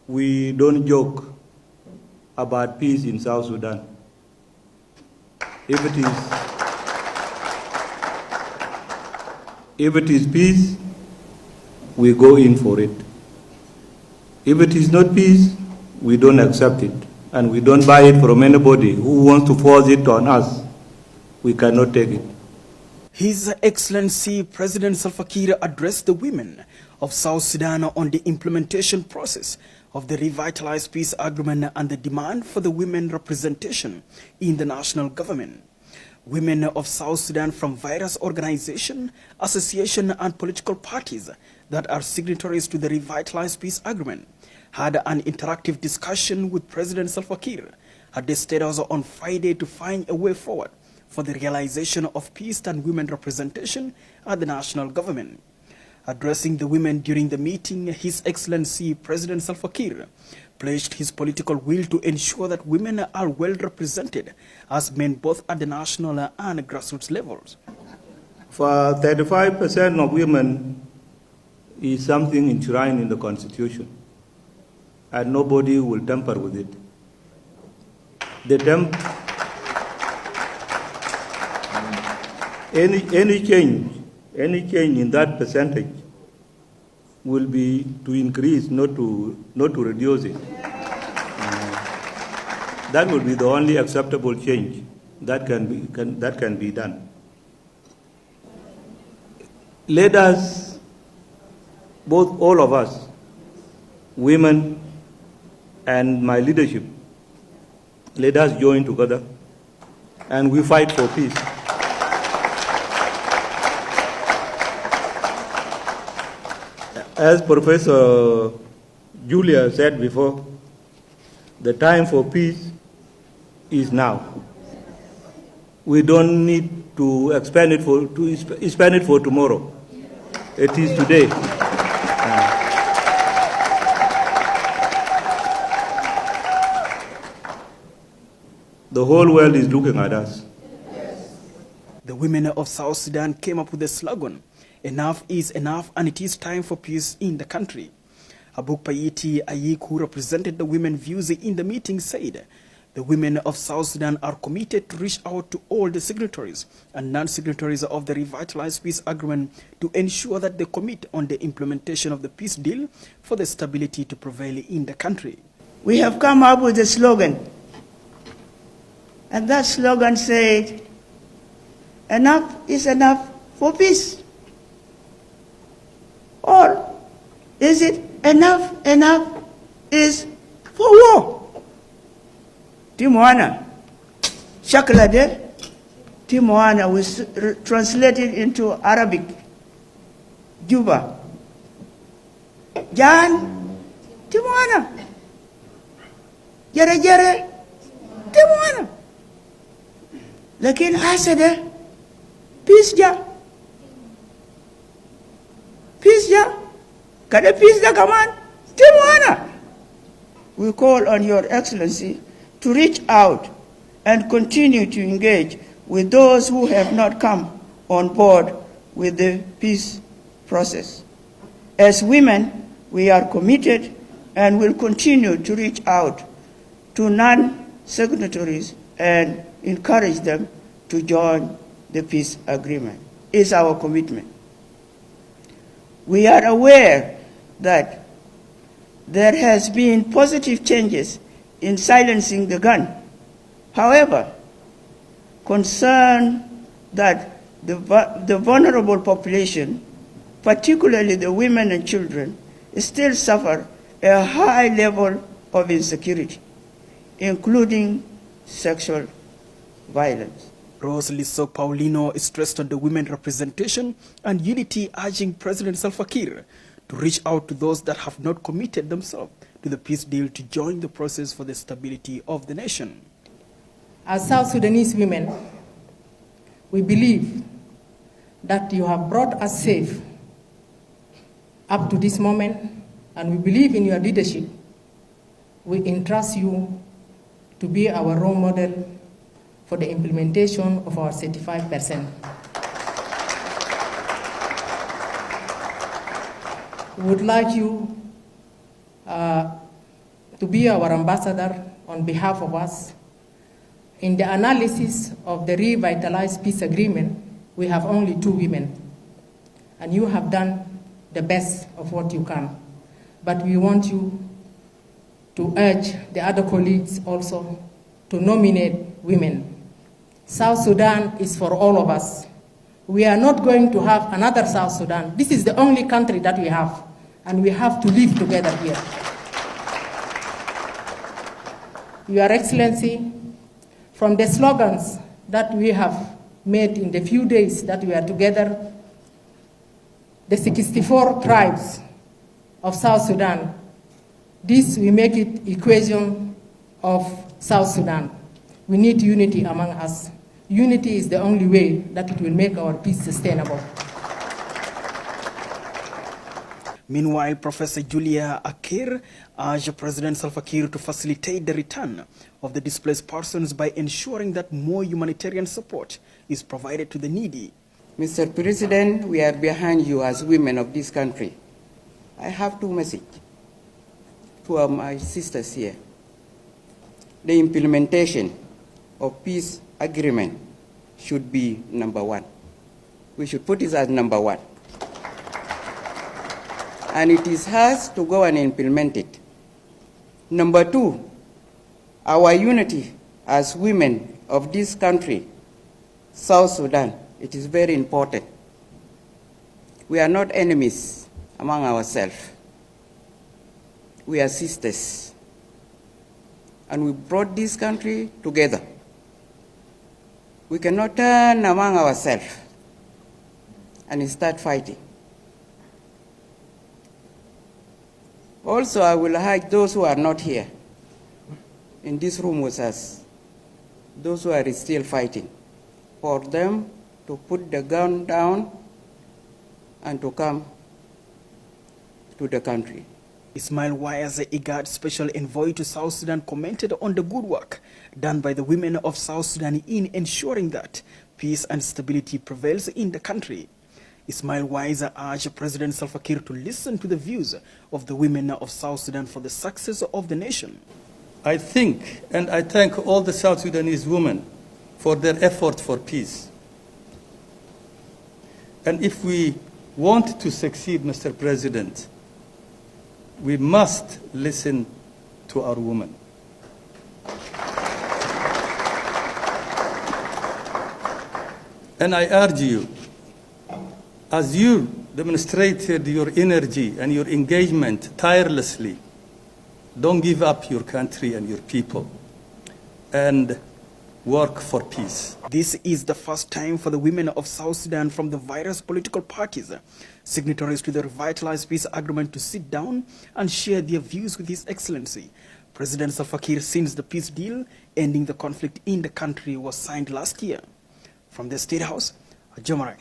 we don't joke about peace in South Sudan. If it is peace, we go in for it. If it is not peace, we don't accept it, and we don't buy it from anybody who wants to force it on us. We cannot take it. His Excellency President Salva Kiir addressed the women of South Sudan on the implementation process of the revitalized peace agreement and the demand for the women representation in the national government. Women of South Sudan from various organizations, associations, and political parties that are signatories to the revitalized peace agreement had an interactive discussion with President Salva Kiir at the State House on Friday to find a way forward for the realization of peace and women representation at the national government. Addressing the women during the meeting, His Excellency President Salva Kiir pledged his political will to ensure that women are well represented as men both at the national and grassroots levels. For 35% of women is something enshrined in the Constitution, and nobody will tamper with it. Any change in that percentage will be to increase, not to reduce it. That will be the only acceptable change that can be done. Let us, all of us, women and my leadership, let us join together and we fight for peace. As Professor Julia said before, the time for peace is now. We don't need to expand it for tomorrow. It is today. The whole world is looking at us. The women of South Sudan came up with the slogan, "Enough is enough, and it is time for peace in the country." Abuk Payiti Ayik, who represented the women's views in the meeting, said the women of South Sudan are committed to reach out to all the signatories and non-signatories of the revitalized peace agreement to ensure that they commit on the implementation of the peace deal for the stability to prevail in the country. We have come up with a slogan, and that slogan said, "Enough is enough for peace." Or is it enough is for war? Timoana, Shaklade, Timoana was translated into Arabic. Juba, Jan, Timoana, Jere, Timoana. Lakin hasada, peace ja. Peace ja. Kada peace da kaman, Timoana. We call on Your Excellency to reach out and continue to engage with those who have not come on board with the peace process. As women, we are committed and will continue to reach out to non-signatories and encourage them to join the peace agreement. It's our commitment. We are aware that there has been positive changes in silencing the gun. However, concern that the vulnerable population, particularly the women and children, still suffer a high level of insecurity, including sexual violence. Rose Liso Paulino stressed on the women representation and unity, urging President Salva Kiir to reach out to those that have not committed themselves to the peace deal to join the process for the stability of the nation. As South Sudanese women, we believe that you have brought us safe up to this moment, and we believe in your leadership. We entrust you to be our role model for the implementation of our 35%. We would like you to be our ambassador on behalf of us. In the analysis of the revitalized peace agreement, we have only 2 women, and you have done the best of what you can. But we want you to urge the other colleagues also to nominate women. South Sudan is for all of us. We are not going to have another South Sudan. This is the only country that we have, and we have to live together here. Your Excellency, from the slogans that we have made in the few days that we are together, the 64 tribes of South Sudan, this we make it equation of South Sudan. We need unity among us. Unity is the only way that it will make our peace sustainable. Meanwhile, Professor Julia Kiir urged President Salva Kiir to facilitate the return of the displaced persons by ensuring that more humanitarian support is provided to the needy. Mr. President, we are behind you as women of this country. I have 2 messages to my sisters here. The implementation of peace agreement should be number 1. We should put it as number 1. And it is hers to go and implement it. Number 2, our unity as women of this country, South Sudan, it is very important. We are not enemies among ourselves. We are sisters. And we brought this country together. We cannot turn among ourselves and start fighting. Also, I will urge those who are not here in this room with us, those who are still fighting, for them to put the gun down and to come to the country. Ismail Wires, the IGAD Special Envoy to South Sudan, commented on the good work done by the women of South Sudan in ensuring that peace and stability prevails in the country. Ismail Wires urged President Salva Kiir to listen to the views of the women of South Sudan for the success of the nation. I think and I thank all the South Sudanese women for their effort for peace. And if we want to succeed, Mr. President, we must listen to our women. And I urge you, as you demonstrated your energy and your engagement tirelessly, don't give up your country and your people, and work for peace. This is the first time for the women of South Sudan from the various political parties, signatories to the revitalized peace agreement, to sit down and share their views with His Excellency President Salva Kiir since the peace deal ending the conflict in the country was signed last year. From the State House, Juba.